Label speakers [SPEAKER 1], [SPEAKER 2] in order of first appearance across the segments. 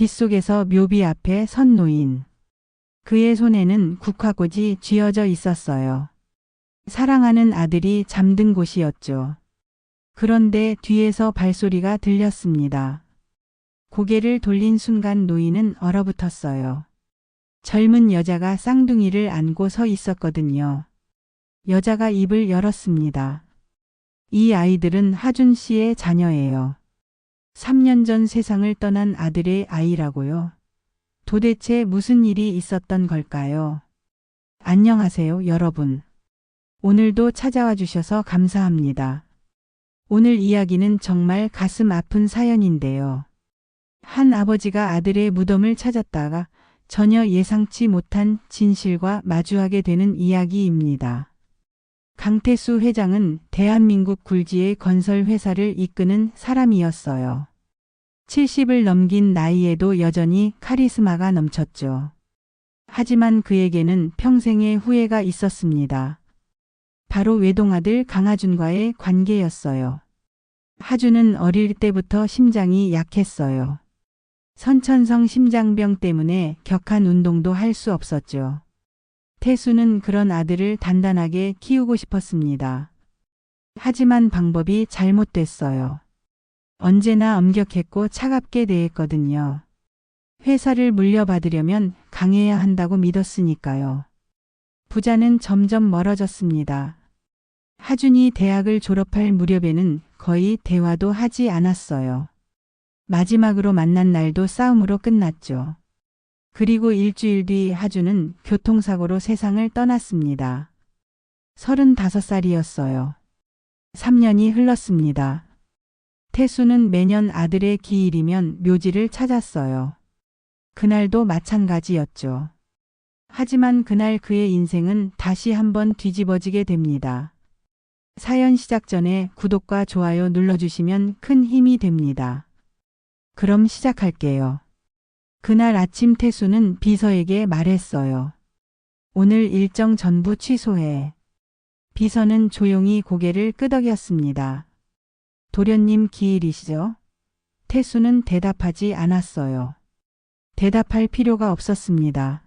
[SPEAKER 1] 빗속에서 묘비 앞에 선 노인. 그의 손에는 국화꽃이 쥐어져 있었어요. 사랑하는 아들이 잠든 곳이었죠. 그런데 뒤에서 발소리가 들렸습니다. 고개를 돌린 순간 노인은 얼어붙었어요. 젊은 여자가 쌍둥이를 안고 서 있었거든요. 여자가 입을 열었습니다. 이 아이들은 하준 씨의 자녀예요. 3년 전 세상을 떠난 아들의 아이라고요. 도대체 무슨 일이 있었던 걸까요? 안녕하세요, 여러분. 오늘도 찾아와 주셔서 감사합니다. 오늘 이야기는 정말 가슴 아픈 사연인데요. 한 아버지가 아들의 무덤을 찾았다가 전혀 예상치 못한 진실과 마주하게 되는 이야기입니다. 강태수 회장은 대한민국 굴지의 건설 회사를 이끄는 사람이었어요. 70을 넘긴 나이에도 여전히 카리스마가 넘쳤죠. 하지만 그에게는 평생의 후회가 있었습니다. 바로 외동아들 강하준과의 관계였어요. 하준은 어릴 때부터 심장이 약했어요. 선천성 심장병 때문에 격한 운동도 할 수 없었죠. 태수는 그런 아들을 단단하게 키우고 싶었습니다. 하지만 방법이 잘못됐어요. 언제나 엄격했고 차갑게 대했거든요. 회사를 물려받으려면 강해야 한다고 믿었으니까요. 부자는 점점 멀어졌습니다. 하준이 대학을 졸업할 무렵에는 거의 대화도 하지 않았어요. 마지막으로 만난 날도 싸움으로 끝났죠. 그리고 일주일 뒤 하준은 교통사고로 세상을 떠났습니다. 35살이었어요. 3년이 흘렀습니다. 태수는 매년 아들의 기일이면 묘지를 찾았어요. 그날도 마찬가지였죠. 하지만 그날 그의 인생은 다시 한번 뒤집어지게 됩니다. 사연 시작 전에 구독과 좋아요 눌러주시면 큰 힘이 됩니다. 그럼 시작할게요. 그날 아침 태수는 비서에게 말했어요. 오늘 일정 전부 취소해. 비서는 조용히 고개를 끄덕였습니다. 도련님 기일이시죠? 태수는 대답하지 않았어요. 대답할 필요가 없었습니다.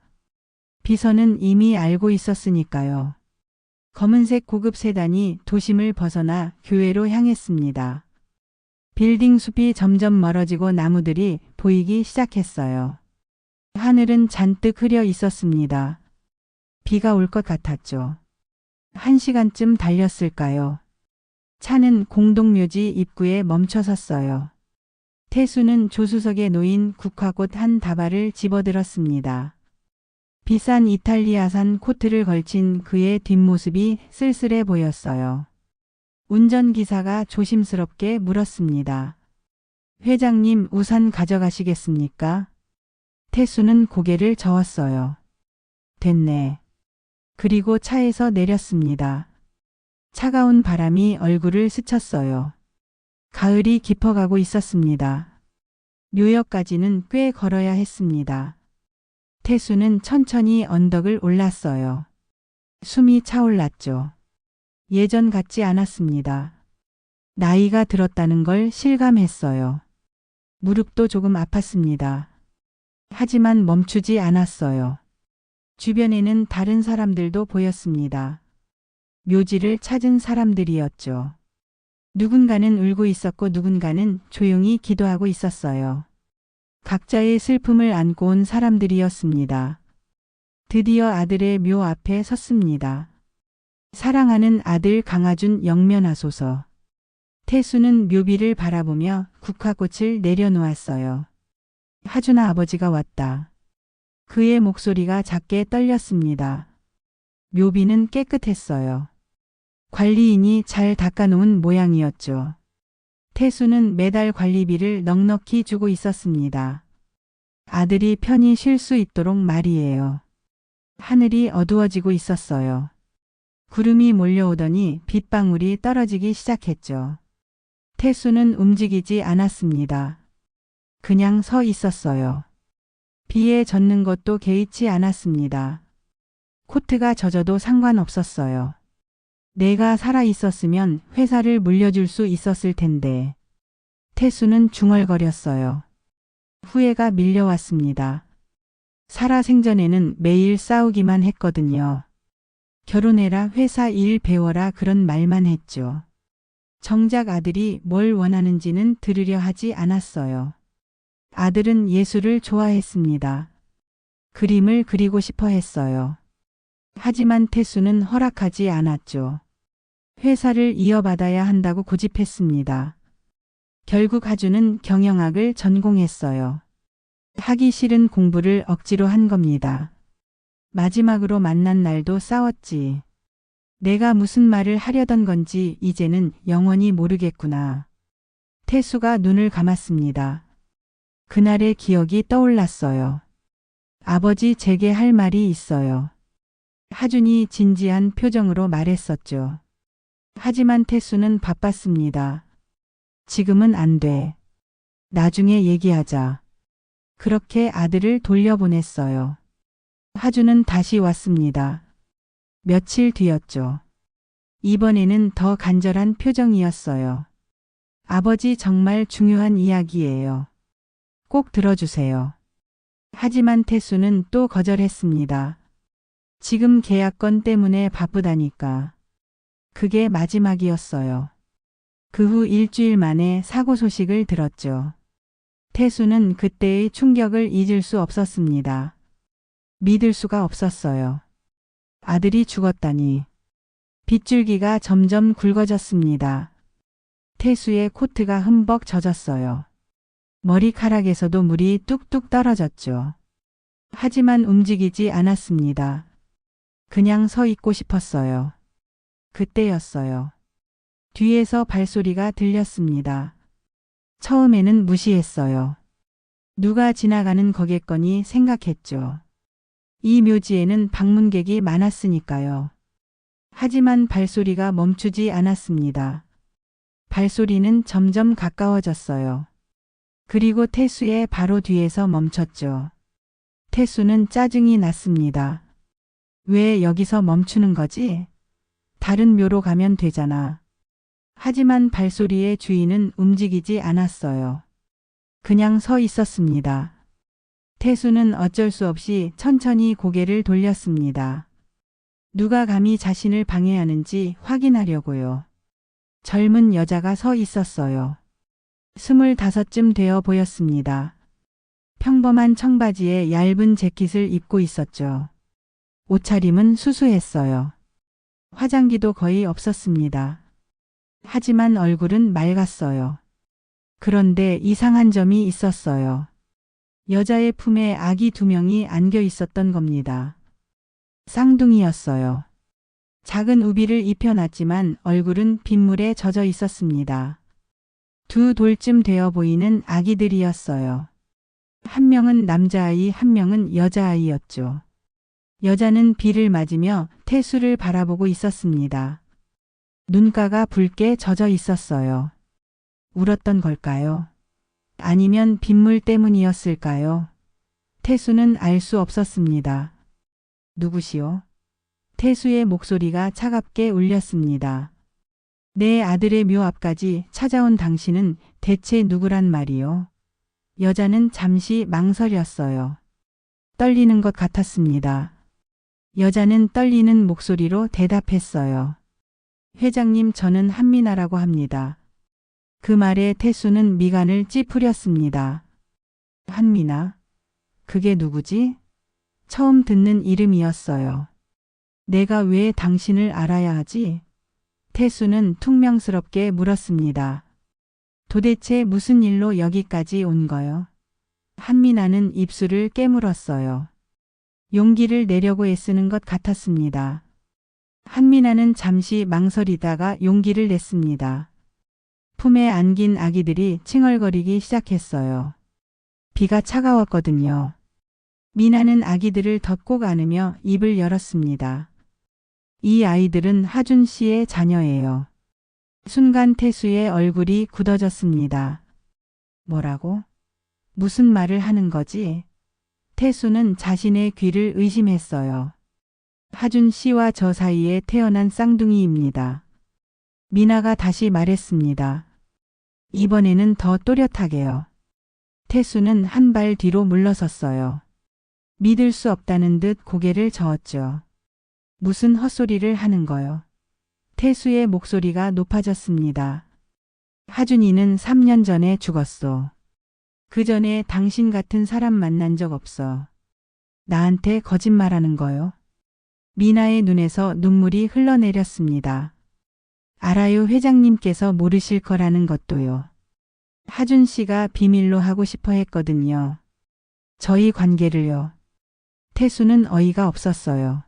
[SPEAKER 1] 비서는 이미 알고 있었으니까요. 검은색 고급 세단이 도심을 벗어나 교외로 향했습니다. 빌딩 숲이 점점 멀어지고 나무들이 보이기 시작했어요. 하늘은 잔뜩 흐려 있었습니다. 비가 올 것 같았죠. 1시간쯤 달렸을까요? 차는 공동묘지 입구에 멈춰섰어요. 태수는 조수석에 놓인 국화꽃 한 다발을 집어들었습니다. 비싼 이탈리아산 코트를 걸친 그의 뒷모습이 쓸쓸해 보였어요. 운전기사가 조심스럽게 물었습니다. 회장님 우산 가져가시겠습니까? 태수는 고개를 저었어요. 됐네. 그리고 차에서 내렸습니다. 차가운 바람이 얼굴을 스쳤어요. 가을이 깊어가고 있었습니다. 뉴욕까지는 꽤 걸어야 했습니다. 태수는 천천히 언덕을 올랐어요. 숨이 차올랐죠. 예전 같지 않았습니다. 나이가 들었다는 걸 실감했어요. 무릎도 조금 아팠습니다. 하지만 멈추지 않았어요. 주변에는 다른 사람들도 보였습니다. 묘지를 찾은 사람들이었죠. 누군가는 울고 있었고 누군가는 조용히 기도하고 있었어요. 각자의 슬픔을 안고 온 사람들이었습니다. 드디어 아들의 묘 앞에 섰습니다. 사랑하는 아들 강하준 영면하소서. 태수는 묘비를 바라보며 국화꽃을 내려놓았어요. 하준아 아버지가 왔다. 그의 목소리가 작게 떨렸습니다. 묘비는 깨끗했어요. 관리인이 잘 닦아놓은 모양이었죠. 태수는 매달 관리비를 넉넉히 주고 있었습니다. 아들이 편히 쉴 수 있도록 말이에요. 하늘이 어두워지고 있었어요. 구름이 몰려오더니 빗방울이 떨어지기 시작했죠. 태수는 움직이지 않았습니다. 그냥 서 있었어요. 비에 젖는 것도 개의치 않았습니다. 코트가 젖어도 상관없었어요. 내가 살아 있었으면 회사를 물려줄 수 있었을 텐데. 태수는 중얼거렸어요. 후회가 밀려왔습니다. 살아생전에는 매일 싸우기만 했거든요. 결혼해라, 회사 일 배워라 그런 말만 했죠. 정작 아들이 뭘 원하는지는 들으려 하지 않았어요. 아들은 예술을 좋아했습니다. 그림을 그리고 싶어 했어요. 하지만 태수는 허락하지 않았죠. 회사를 이어받아야 한다고 고집했습니다. 결국 하주는 경영학을 전공했어요. 하기 싫은 공부를 억지로 한 겁니다. 마지막으로 만난 날도 싸웠지. 내가 무슨 말을 하려던 건지 이제는 영원히 모르겠구나. 태수가 눈을 감았습니다. 그날의 기억이 떠올랐어요. 아버지, 제게 할 말이 있어요. 하준이 진지한 표정으로 말했었죠. 하지만 태수는 바빴습니다. 지금은 안 돼. 나중에 얘기하자. 그렇게 아들을 돌려보냈어요. 하준은 다시 왔습니다. 며칠 뒤였죠. 이번에는 더 간절한 표정이었어요. 아버지, 정말 중요한 이야기예요. 꼭 들어주세요. 하지만 태수는 또 거절했습니다. 지금 계약건 때문에 바쁘다니까. 그게 마지막이었어요. 그 후 일주일 만에 사고 소식을 들었죠. 태수는 그때의 충격을 잊을 수 없었습니다. 믿을 수가 없었어요. 아들이 죽었다니. 빗줄기가 점점 굵어졌습니다. 태수의 코트가 흠뻑 젖었어요. 머리카락에서도 물이 뚝뚝 떨어졌죠. 하지만 움직이지 않았습니다. 그냥 서 있고 싶었어요. 그때였어요. 뒤에서 발소리가 들렸습니다. 처음에는 무시했어요. 누가 지나가는 거겠거니 생각했죠. 이 묘지에는 방문객이 많았으니까요. 하지만 발소리가 멈추지 않았습니다. 발소리는 점점 가까워졌어요. 그리고 태수의 바로 뒤에서 멈췄죠. 태수는 짜증이 났습니다. 왜 여기서 멈추는 거지? 다른 묘로 가면 되잖아. 하지만 발소리의 주인은 움직이지 않았어요. 그냥 서 있었습니다. 태수는 어쩔 수 없이 천천히 고개를 돌렸습니다. 누가 감히 자신을 방해하는지 확인하려고요. 젊은 여자가 서 있었어요. 25쯤 되어 보였습니다. 평범한 청바지에 얇은 재킷을 입고 있었죠. 옷차림은 수수했어요. 화장기도 거의 없었습니다. 하지만 얼굴은 맑았어요. 그런데 이상한 점이 있었어요. 여자의 품에 아기 2명이 안겨 있었던 겁니다. 쌍둥이였어요. 작은 우비를 입혀놨지만 얼굴은 빗물에 젖어 있었습니다. 2돌쯤 되어 보이는 아기들이었어요. 한 명은 남자아이, 한 명은 여자아이였죠. 여자는 비를 맞으며 태수를 바라보고 있었습니다. 눈가가 붉게 젖어 있었어요. 울었던 걸까요? 아니면 빗물 때문이었을까요? 태수는 알 수 없었습니다. 누구시오? 태수의 목소리가 차갑게 울렸습니다. 내 아들의 묘 앞까지 찾아온 당신은 대체 누구란 말이오? 여자는 잠시 망설였어요. 떨리는 것 같았습니다. 여자는 떨리는 목소리로 대답했어요. 회장님, 저는 한미나라고 합니다. 그 말에 태수는 미간을 찌푸렸습니다. 한미나? 그게 누구지? 처음 듣는 이름이었어요. 내가 왜 당신을 알아야 하지? 태수는 퉁명스럽게 물었습니다. 도대체 무슨 일로 여기까지 온 거요? 한미나는 입술을 깨물었어요. 용기를 내려고 애쓰는 것 같았습니다. 한미나는 잠시 망설이다가 용기를 냈습니다. 품에 안긴 아기들이 칭얼거리기 시작했어요. 비가 차가웠거든요. 미나는 아기들을 덮고 안으며 입을 열었습니다. 이 아이들은 하준 씨의 자녀예요. 순간 태수의 얼굴이 굳어졌습니다. 뭐라고? 무슨 말을 하는 거지? 태수는 자신의 귀를 의심했어요. 하준 씨와 저 사이에 태어난 쌍둥이입니다. 미나가 다시 말했습니다. 이번에는 더 또렷하게요. 태수는 한 발 뒤로 물러섰어요. 믿을 수 없다는 듯 고개를 저었죠. 무슨 헛소리를 하는 거요? 태수의 목소리가 높아졌습니다. 하준이는 3년 전에 죽었어. 그 전에 당신 같은 사람 만난 적 없어. 나한테 거짓말하는 거요? 미나의 눈에서 눈물이 흘러내렸습니다. 알아요, 회장님께서 모르실 거라는 것도요. 하준 씨가 비밀로 하고 싶어 했거든요. 저희 관계를요. 태수는 어이가 없었어요.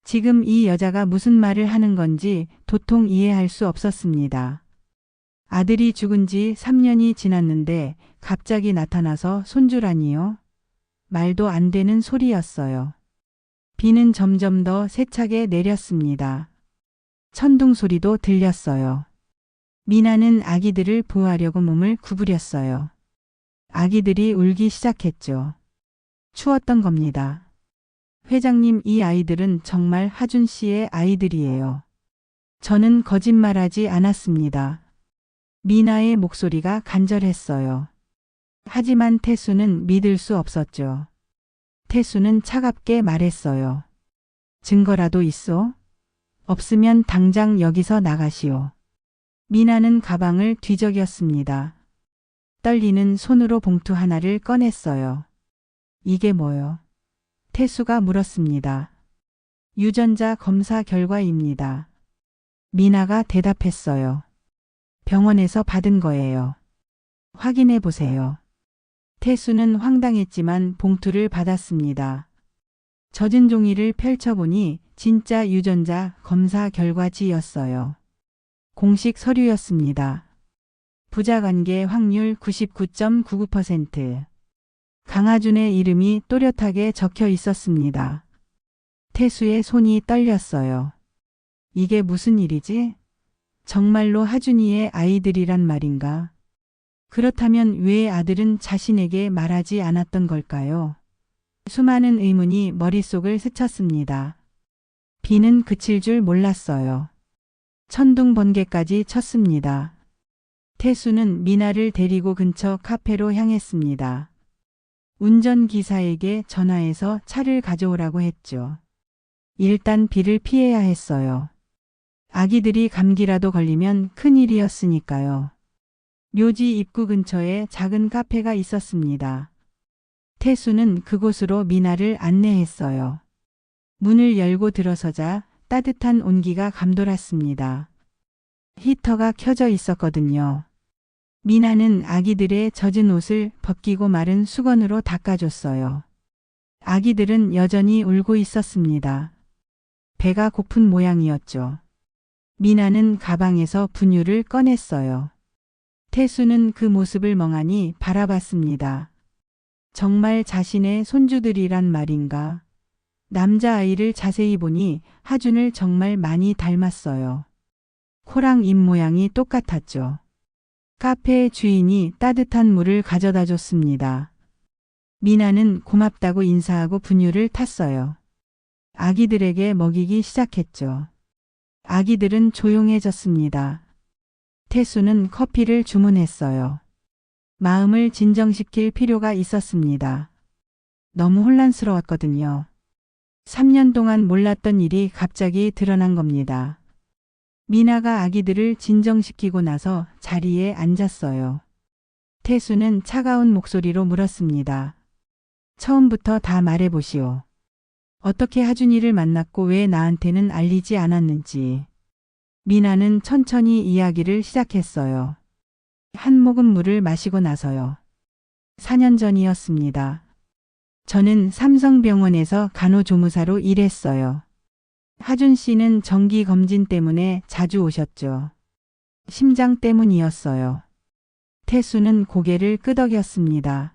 [SPEAKER 1] 지금 이 여자가 무슨 말을 하는 건지 도통 이해할 수 없었습니다. 아들이 죽은 지 3년이 지났는데 갑자기 나타나서 손주라니요? 말도 안 되는 소리였어요. 비는 점점 더 세차게 내렸습니다. 천둥 소리도 들렸어요. 미나는 아기들을 보호하려고 몸을 구부렸어요. 아기들이 울기 시작했죠. 추웠던 겁니다. 회장님, 이 아이들은 정말 하준 씨의 아이들이에요. 저는 거짓말하지 않았습니다. 미나의 목소리가 간절했어요. 하지만 태수는 믿을 수 없었죠. 태수는 차갑게 말했어요. 증거라도 있어? 없으면 당장 여기서 나가시오. 미나는 가방을 뒤적였습니다. 떨리는 손으로 봉투 하나를 꺼냈어요. 이게 뭐요? 태수가 물었습니다. 유전자 검사 결과입니다. 미나가 대답했어요. 병원에서 받은 거예요. 확인해 보세요. 태수는 황당했지만 봉투를 받았습니다. 젖은 종이를 펼쳐보니 진짜 유전자 검사 결과지였어요. 공식 서류였습니다. 부자관계 확률 99.99%. 강하준의 이름이 또렷하게 적혀 있었습니다. 태수의 손이 떨렸어요. 이게 무슨 일이지? 정말로 하준이의 아이들이란 말인가? 그렇다면 왜 아들은 자신에게 말하지 않았던 걸까요? 수많은 의문이 머릿속을 스쳤습니다. 비는 그칠 줄 몰랐어요. 천둥 번개까지 쳤습니다. 태수는 미나를 데리고 근처 카페로 향했습니다. 운전기사에게 전화해서 차를 가져오라고 했죠. 일단 비를 피해야 했어요. 아기들이 감기라도 걸리면 큰일이었으니까요. 묘지 입구 근처에 작은 카페가 있었습니다. 태수는 그곳으로 미나를 안내했어요. 문을 열고 들어서자 따뜻한 온기가 감돌았습니다. 히터가 켜져 있었거든요. 미나는 아기들의 젖은 옷을 벗기고 마른 수건으로 닦아줬어요. 아기들은 여전히 울고 있었습니다. 배가 고픈 모양이었죠. 미나는 가방에서 분유를 꺼냈어요. 태수는 그 모습을 멍하니 바라봤습니다. 정말 자신의 손주들이란 말인가? 남자아이를 자세히 보니 하준을 정말 많이 닮았어요. 코랑 입 모양이 똑같았죠. 카페 주인이 따뜻한 물을 가져다 줬습니다. 미나는 고맙다고 인사하고 분유를 탔어요. 아기들에게 먹이기 시작했죠. 아기들은 조용해졌습니다. 태수는 커피를 주문했어요. 마음을 진정시킬 필요가 있었습니다. 너무 혼란스러웠거든요. 3년 동안 몰랐던 일이 갑자기 드러난 겁니다. 미나가 아기들을 진정시키고 나서 자리에 앉았어요. 태수는 차가운 목소리로 물었습니다. 처음부터 다 말해보시오. 어떻게 하준이를 만났고 왜 나한테는 알리지 않았는지. 미나는 천천히 이야기를 시작했어요. 한 모금 물을 마시고 나서요. 4년 전이었습니다. 저는 삼성병원에서 간호조무사로 일했어요. 하준 씨는 정기 검진 때문에 자주 오셨죠. 심장 때문이었어요. 태수는 고개를 끄덕였습니다.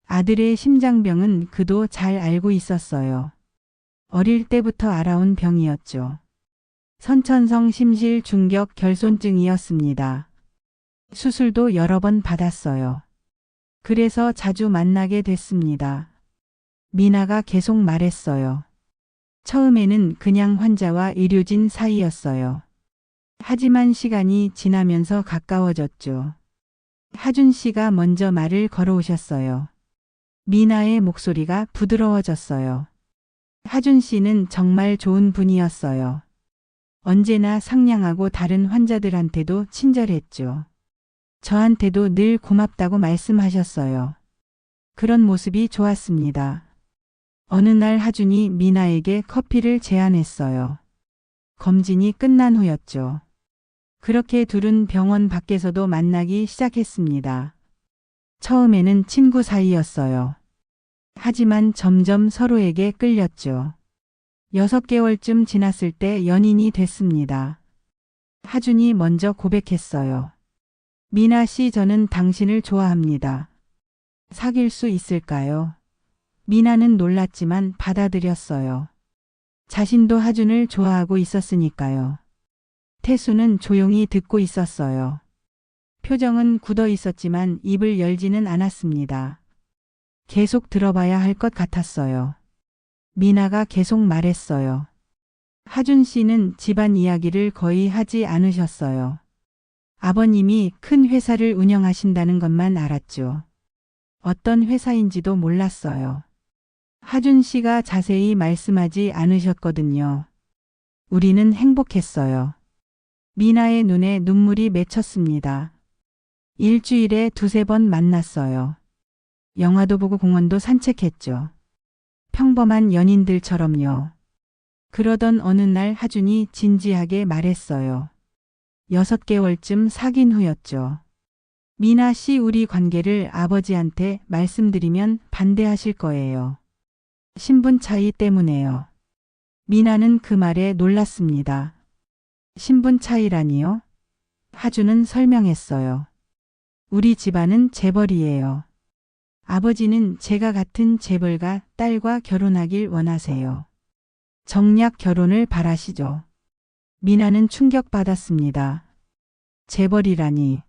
[SPEAKER 1] 아들의 심장병은 그도 잘 알고 있었어요. 어릴 때부터 알아온 병이었죠. 선천성 심실 중격 결손증이었습니다. 수술도 여러 번 받았어요. 그래서 자주 만나게 됐습니다. 미나가 계속 말했어요. 처음에는 그냥 환자와 의료진 사이였어요. 하지만 시간이 지나면서 가까워졌죠. 하준 씨가 먼저 말을 걸어오셨어요. 미나의 목소리가 부드러워졌어요. 하준 씨는 정말 좋은 분이었어요. 언제나 상냥하고 다른 환자들한테도 친절했죠. 저한테도 늘 고맙다고 말씀하셨어요. 그런 모습이 좋았습니다. 어느 날 하준이 미나에게 커피를 제안했어요. 검진이 끝난 후였죠. 그렇게 둘은 병원 밖에서도 만나기 시작했습니다. 처음에는 친구 사이였어요. 하지만 점점 서로에게 끌렸죠. 6개월쯤 지났을 때 연인이 됐습니다. 하준이 먼저 고백했어요. 미나 씨, 저는 당신을 좋아합니다. 사귈 수 있을까요? 미나는 놀랐지만 받아들였어요. 자신도 하준을 좋아하고 있었으니까요. 태수는 조용히 듣고 있었어요. 표정은 굳어 있었지만 입을 열지는 않았습니다. 계속 들어봐야 할 것 같았어요. 미나가 계속 말했어요. 하준 씨는 집안 이야기를 거의 하지 않으셨어요. 아버님이 큰 회사를 운영하신다는 것만 알았죠. 어떤 회사인지도 몰랐어요. 하준 씨가 자세히 말씀하지 않으셨거든요. 우리는 행복했어요. 미나의 눈에 눈물이 맺혔습니다. 일주일에 2~3번 만났어요. 영화도 보고 공원도 산책했죠. 평범한 연인들처럼요. 그러던 어느 날 하준이 진지하게 말했어요. 6개월쯤 사귄 후였죠. 미나 씨, 우리 관계를 아버지한테 말씀드리면 반대하실 거예요. 신분 차이 때문에요. 미나는 그 말에 놀랐습니다. 신분 차이라니요? 하준은 설명했어요. 우리 집안은 재벌이에요. 아버지는 제가 같은 재벌가 딸과 결혼하길 원하세요. 정략 결혼을 바라시죠. 미나는 충격받았습니다. 재벌이라니.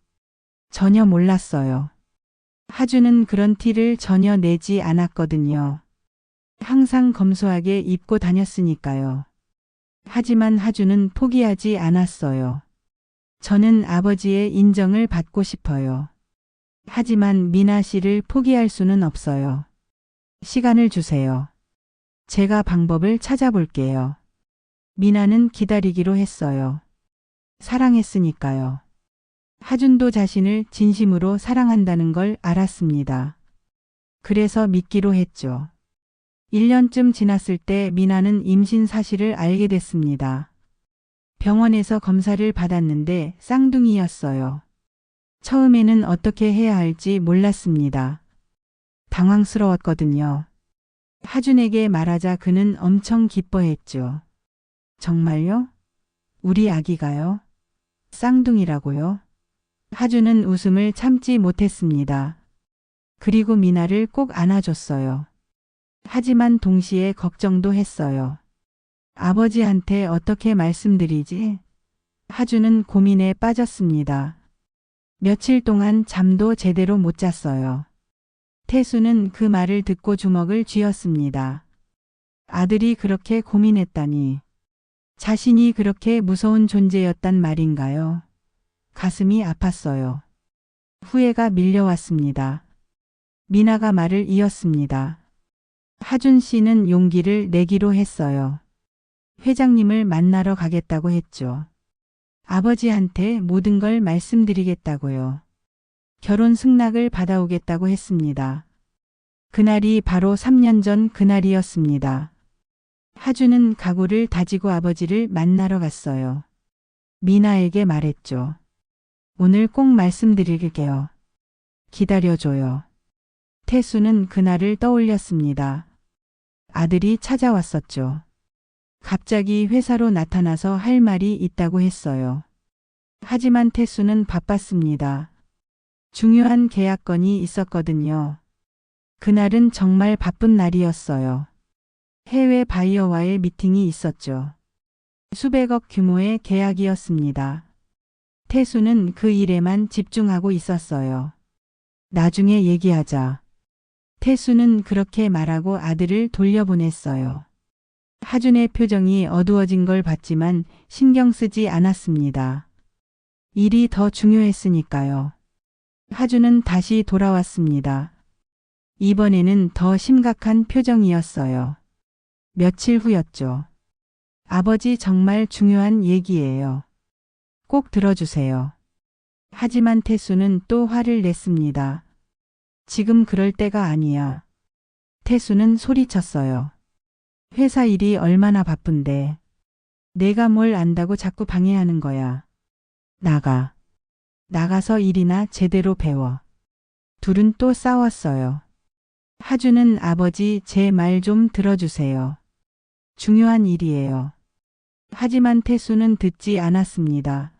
[SPEAKER 1] 전혀 몰랐어요. 하준은 그런 티를 전혀 내지 않았거든요. 항상 검소하게 입고 다녔으니까요. 하지만 하준은 포기하지 않았어요. 저는 아버지의 인정을 받고 싶어요. 하지만 미나 씨를 포기할 수는 없어요. 시간을 주세요. 제가 방법을 찾아볼게요. 미나는 기다리기로 했어요. 사랑했으니까요. 하준도 자신을 진심으로 사랑한다는 걸 알았습니다. 그래서 믿기로 했죠. 1년쯤 지났을 때 미나는 임신 사실을 알게 됐습니다. 병원에서 검사를 받았는데 쌍둥이였어요. 처음에는 어떻게 해야 할지 몰랐습니다. 당황스러웠거든요. 하준에게 말하자 그는 엄청 기뻐했죠. 정말요? 우리 아기가요? 쌍둥이라고요? 하준은 웃음을 참지 못했습니다. 그리고 미나를 꼭 안아줬어요. 하지만 동시에 걱정도 했어요. 아버지한테 어떻게 말씀드리지? 하준은 고민에 빠졌습니다. 며칠 동안 잠도 제대로 못 잤어요. 태수는 그 말을 듣고 주먹을 쥐었습니다. 아들이 그렇게 고민했다니. 자신이 그렇게 무서운 존재였단 말인가요? 가슴이 아팠어요. 후회가 밀려왔습니다. 미나가 말을 이었습니다. 하준 씨는 용기를 내기로 했어요. 회장님을 만나러 가겠다고 했죠. 아버지한테 모든 걸 말씀드리겠다고요. 결혼 승낙을 받아오겠다고 했습니다. 그날이 바로 3년 전 그날이었습니다. 하준은 각오를 다지고 아버지를 만나러 갔어요. 미나에게 말했죠. 오늘 꼭 말씀드릴게요. 기다려줘요. 태수는 그날을 떠올렸습니다. 아들이 찾아왔었죠. 갑자기 회사로 나타나서 할 말이 있다고 했어요. 하지만 태수는 바빴습니다. 중요한 계약건이 있었거든요. 그날은 정말 바쁜 날이었어요. 해외 바이어와의 미팅이 있었죠. 수백억 규모의 계약이었습니다. 태수는 그 일에만 집중하고 있었어요. 나중에 얘기하자. 태수는 그렇게 말하고 아들을 돌려보냈어요. 하준의 표정이 어두워진 걸 봤지만 신경 쓰지 않았습니다. 일이 더 중요했으니까요. 하주는 다시 돌아왔습니다. 이번에는 더 심각한 표정이었어요. 며칠 후였죠. 아버지 정말 중요한 얘기예요. 꼭 들어주세요. 하지만 태수는 또 화를 냈습니다. 지금 그럴 때가 아니야. 태수는 소리쳤어요. 회사 일이 얼마나 바쁜데. 내가 뭘 안다고 자꾸 방해하는 거야. 나가. 나가서 일이나 제대로 배워. 둘은 또 싸웠어요. 하주는 아버지 제 말 좀 들어주세요. 중요한 일이에요. 하지만 태수는 듣지 않았습니다.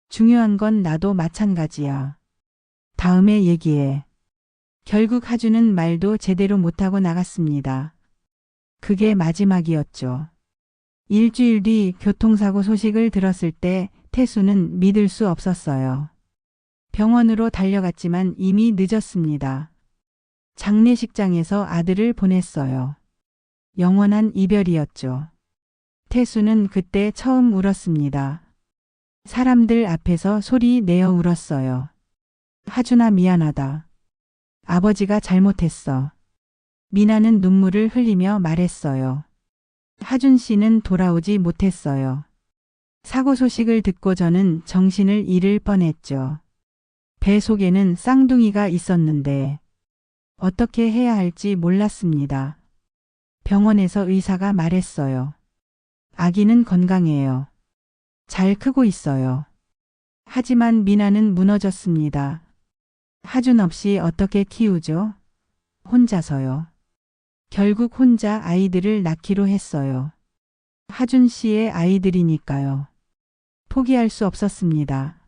[SPEAKER 1] 중요한 건 나도 마찬가지야. 다음에 얘기해. 결국 하주는 말도 제대로 못하고 나갔습니다. 그게 마지막이었죠. 일주일 뒤 교통사고 소식을 들었을 때 태수는 믿을 수 없었어요. 병원으로 달려갔지만 이미 늦었습니다. 장례식장에서 아들을 보냈어요. 영원한 이별이었죠. 태수는 그때 처음 울었습니다. 사람들 앞에서 소리 내어 울었어요. 하준아 미안하다. 아버지가 잘못했어. 미나는 눈물을 흘리며 말했어요. 하준 씨는 돌아오지 못했어요. 사고 소식을 듣고 저는 정신을 잃을 뻔했죠. 배 속에는 쌍둥이가 있었는데 어떻게 해야 할지 몰랐습니다. 병원에서 의사가 말했어요. 아기는 건강해요. 잘 크고 있어요. 하지만 미나는 무너졌습니다. 하준 없이 어떻게 키우죠? 혼자서요. 결국 혼자 아이들을 낳기로 했어요. 하준 씨의 아이들이니까요. 포기할 수 없었습니다.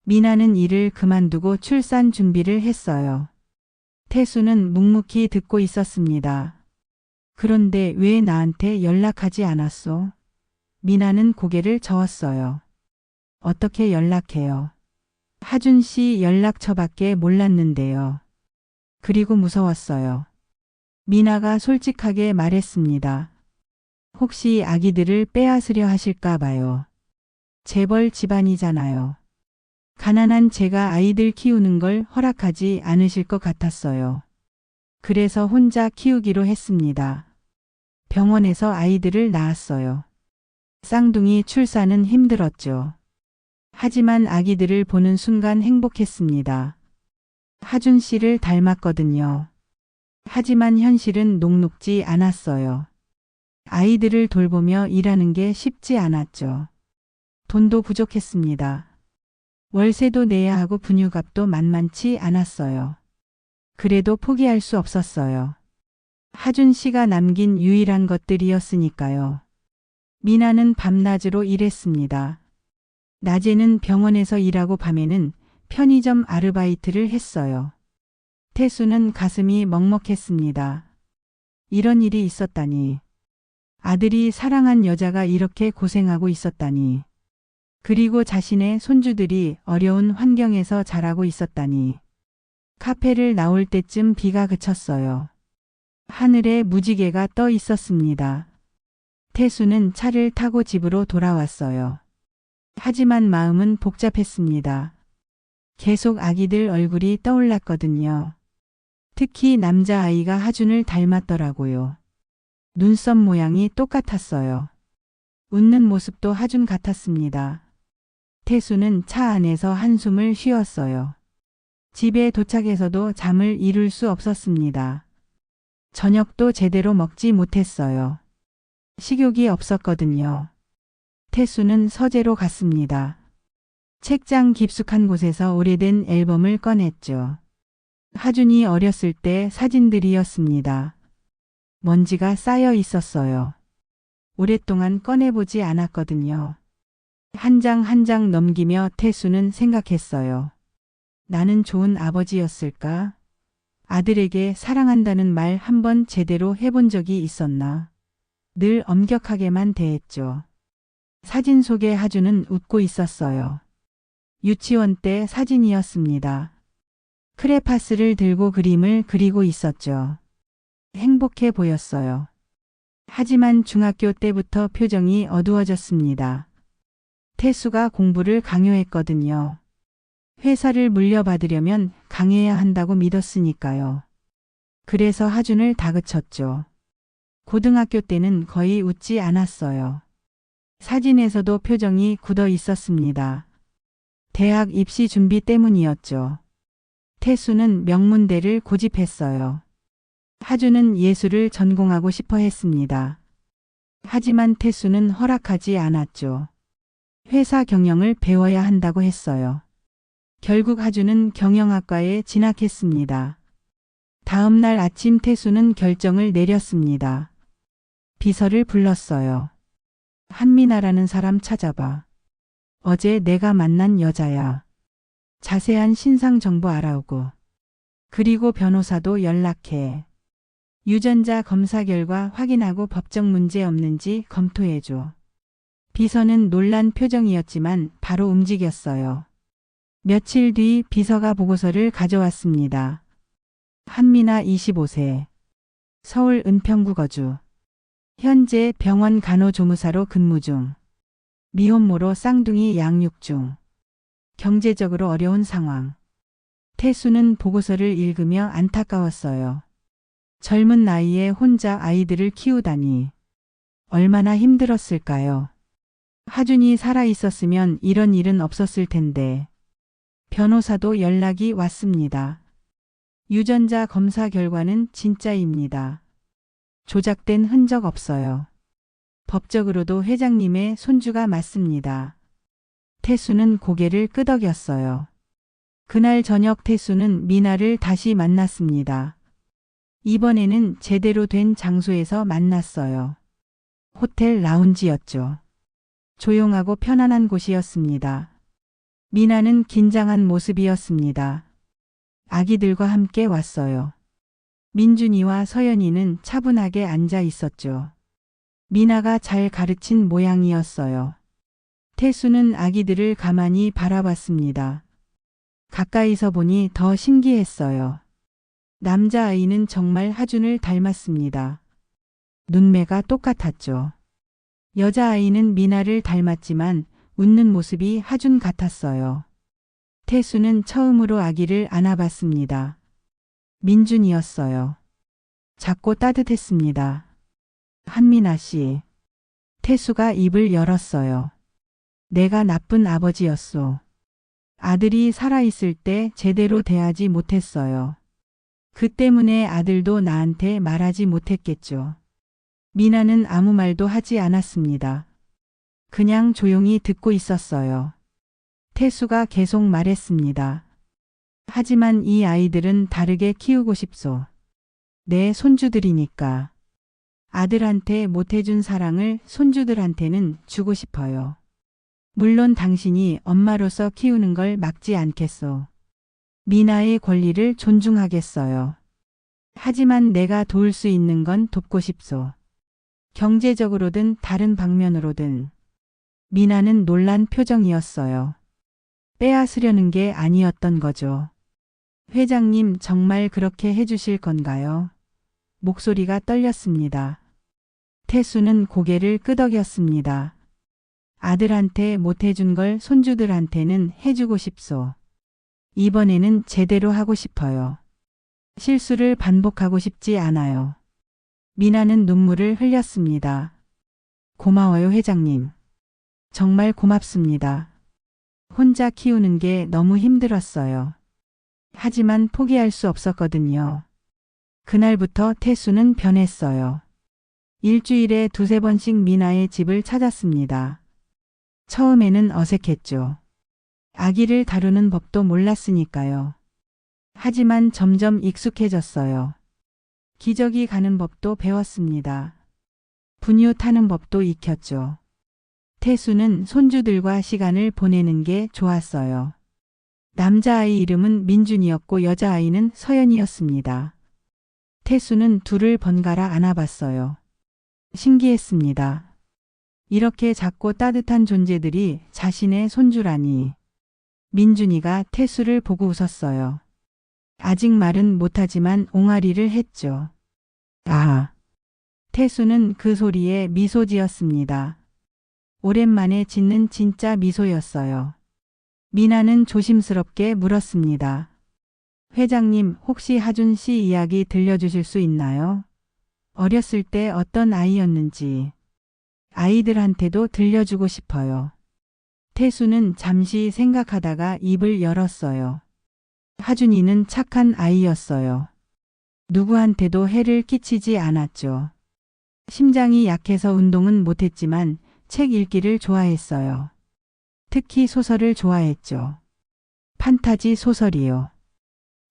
[SPEAKER 1] 미나는 일을 그만두고 출산 준비를 했어요. 태수는 묵묵히 듣고 있었습니다. 그런데 왜 나한테 연락하지 않았소? 미나는 고개를 저었어요. 어떻게 연락해요? 하준 씨 연락처밖에 몰랐는데요. 그리고 무서웠어요. 미나가 솔직하게 말했습니다. 혹시 아기들을 빼앗으려 하실까 봐요. 재벌 집안이잖아요. 가난한 제가 아이들 키우는 걸 허락하지 않으실 것 같았어요. 그래서 혼자 키우기로 했습니다. 병원에서 아이들을 낳았어요. 쌍둥이 출산은 힘들었죠. 하지만 아기들을 보는 순간 행복했습니다. 하준 씨를 닮았거든요. 하지만 현실은 녹록지 않았어요. 아이들을 돌보며 일하는 게 쉽지 않았죠. 돈도 부족했습니다. 월세도 내야 하고 분유값도 만만치 않았어요. 그래도 포기할 수 없었어요. 하준 씨가 남긴 유일한 것들이었으니까요. 미나는 밤낮으로 일했습니다. 낮에는 병원에서 일하고 밤에는 편의점 아르바이트를 했어요. 태수는 가슴이 먹먹했습니다. 이런 일이 있었다니. 아들이 사랑한 여자가 이렇게 고생하고 있었다니. 그리고 자신의 손주들이 어려운 환경에서 자라고 있었다니. 카페를 나올 때쯤 비가 그쳤어요. 하늘에 무지개가 떠 있었습니다. 태수는 차를 타고 집으로 돌아왔어요. 하지만 마음은 복잡했습니다. 계속 아기들 얼굴이 떠올랐거든요. 특히 남자아이가 하준을 닮았더라고요. 눈썹 모양이 똑같았어요. 웃는 모습도 하준 같았습니다. 태수는 차 안에서 한숨을 쉬었어요. 집에 도착해서도 잠을 이룰 수 없었습니다. 저녁도 제대로 먹지 못했어요. 식욕이 없었거든요. 태수는 서재로 갔습니다. 책장 깊숙한 곳에서 오래된 앨범을 꺼냈죠. 하준이 어렸을 때 사진들이었습니다. 먼지가 쌓여 있었어요. 오랫동안 꺼내보지 않았거든요. 한 장 한 장 넘기며 태수는 생각했어요. 나는 좋은 아버지였을까? 아들에게 사랑한다는 말 한 번 제대로 해본 적이 있었나? 늘 엄격하게만 대했죠. 사진 속의 하준은 웃고 있었어요. 유치원 때 사진이었습니다. 크레파스를 들고 그림을 그리고 있었죠. 행복해 보였어요. 하지만 중학교 때부터 표정이 어두워졌습니다. 태수가 공부를 강요했거든요. 회사를 물려받으려면 강해야 한다고 믿었으니까요. 그래서 하준을 다그쳤죠. 고등학교 때는 거의 웃지 않았어요. 사진에서도 표정이 굳어 있었습니다. 대학 입시 준비 때문이었죠. 태수는 명문대를 고집했어요. 하준은 예술을 전공하고 싶어 했습니다. 하지만 태수는 허락하지 않았죠. 회사 경영을 배워야 한다고 했어요. 결국 하준은 경영학과에 진학했습니다. 다음 날 아침 태수는 결정을 내렸습니다. 비서를 불렀어요. 한미나라는 사람 찾아봐. 어제 내가 만난 여자야. 자세한 신상 정보 알아오고. 그리고 변호사도 연락해. 유전자 검사 결과 확인하고 법적 문제 없는지 검토해줘. 비서는 놀란 표정이었지만 바로 움직였어요. 며칠 뒤 비서가 보고서를 가져왔습니다. 한미나 25세. 서울 은평구 거주. 현재 병원 간호조무사로 근무 중. 미혼모로 쌍둥이 양육 중. 경제적으로 어려운 상황. 태수는 보고서를 읽으며 안타까웠어요. 젊은 나이에 혼자 아이들을 키우다니. 얼마나 힘들었을까요? 하준이 살아 있었으면 이런 일은 없었을 텐데. 변호사도 연락이 왔습니다. 유전자 검사 결과는 진짜입니다. 조작된 흔적 없어요. 법적으로도 회장님의 손주가 맞습니다. 태수는 고개를 끄덕였어요. 그날 저녁 태수는 미나를 다시 만났습니다. 이번에는 제대로 된 장소에서 만났어요. 호텔 라운지였죠. 조용하고 편안한 곳이었습니다. 미나는 긴장한 모습이었습니다. 아기들과 함께 왔어요. 민준이와 서연이는 차분하게 앉아 있었죠. 미나가 잘 가르친 모양이었어요. 태수는 아기들을 가만히 바라봤습니다. 가까이서 보니 더 신기했어요. 남자아이는 정말 하준을 닮았습니다. 눈매가 똑같았죠. 여자아이는 미나를 닮았지만 웃는 모습이 하준 같았어요. 태수는 처음으로 아기를 안아봤습니다. 민준이었어요. 작고 따뜻했습니다. 한미나 씨. 태수가 입을 열었어요. 내가 나쁜 아버지였소. 아들이 살아있을 때 제대로 대하지 못했어요. 그 때문에 아들도 나한테 말하지 못했겠죠. 미나는 아무 말도 하지 않았습니다. 그냥 조용히 듣고 있었어요. 태수가 계속 말했습니다. 하지만 이 아이들은 다르게 키우고 싶소. 내 손주들이니까. 아들한테 못해준 사랑을 손주들한테는 주고 싶어요. 물론 당신이 엄마로서 키우는 걸 막지 않겠소. 미나의 권리를 존중하겠어요. 하지만 내가 도울 수 있는 건 돕고 싶소. 경제적으로든 다른 방면으로든. 미나는 놀란 표정이었어요. 빼앗으려는 게 아니었던 거죠. 회장님 정말 그렇게 해주실 건가요? 목소리가 떨렸습니다. 태수는 고개를 끄덕였습니다. 아들한테 못해준 걸 손주들한테는 해주고 싶소. 이번에는 제대로 하고 싶어요. 실수를 반복하고 싶지 않아요. 미나는 눈물을 흘렸습니다. 고마워요, 회장님. 정말 고맙습니다. 혼자 키우는 게 너무 힘들었어요. 하지만 포기할 수 없었거든요. 그날부터 태수는 변했어요. 일주일에 두세 번씩 미나의 집을 찾았습니다. 처음에는 어색했죠. 아기를 다루는 법도 몰랐으니까요. 하지만 점점 익숙해졌어요. 기저귀 가는 법도 배웠습니다. 분유 타는 법도 익혔죠. 태수는 손주들과 시간을 보내는 게 좋았어요. 남자아이 이름은 민준이었고 여자아이는 서연이었습니다. 태수는 둘을 번갈아 안아봤어요. 신기했습니다. 이렇게 작고 따뜻한 존재들이 자신의 손주라니. 민준이가 태수를 보고 웃었어요. 아직 말은 못하지만 옹알이를 했죠. 아. 태수는 그 소리에 미소 지었습니다. 오랜만에 짓는 진짜 미소였어요. 미나는 조심스럽게 물었습니다. 회장님, 혹시 하준 씨 이야기 들려주실 수 있나요? 어렸을 때 어떤 아이였는지 아이들한테도 들려주고 싶어요. 태수는 잠시 생각하다가 입을 열었어요. 하준이는 착한 아이였어요. 누구한테도 해를 끼치지 않았죠. 심장이 약해서 운동은 못했지만 책 읽기를 좋아했어요. 특히 소설을 좋아했죠. 판타지 소설이요.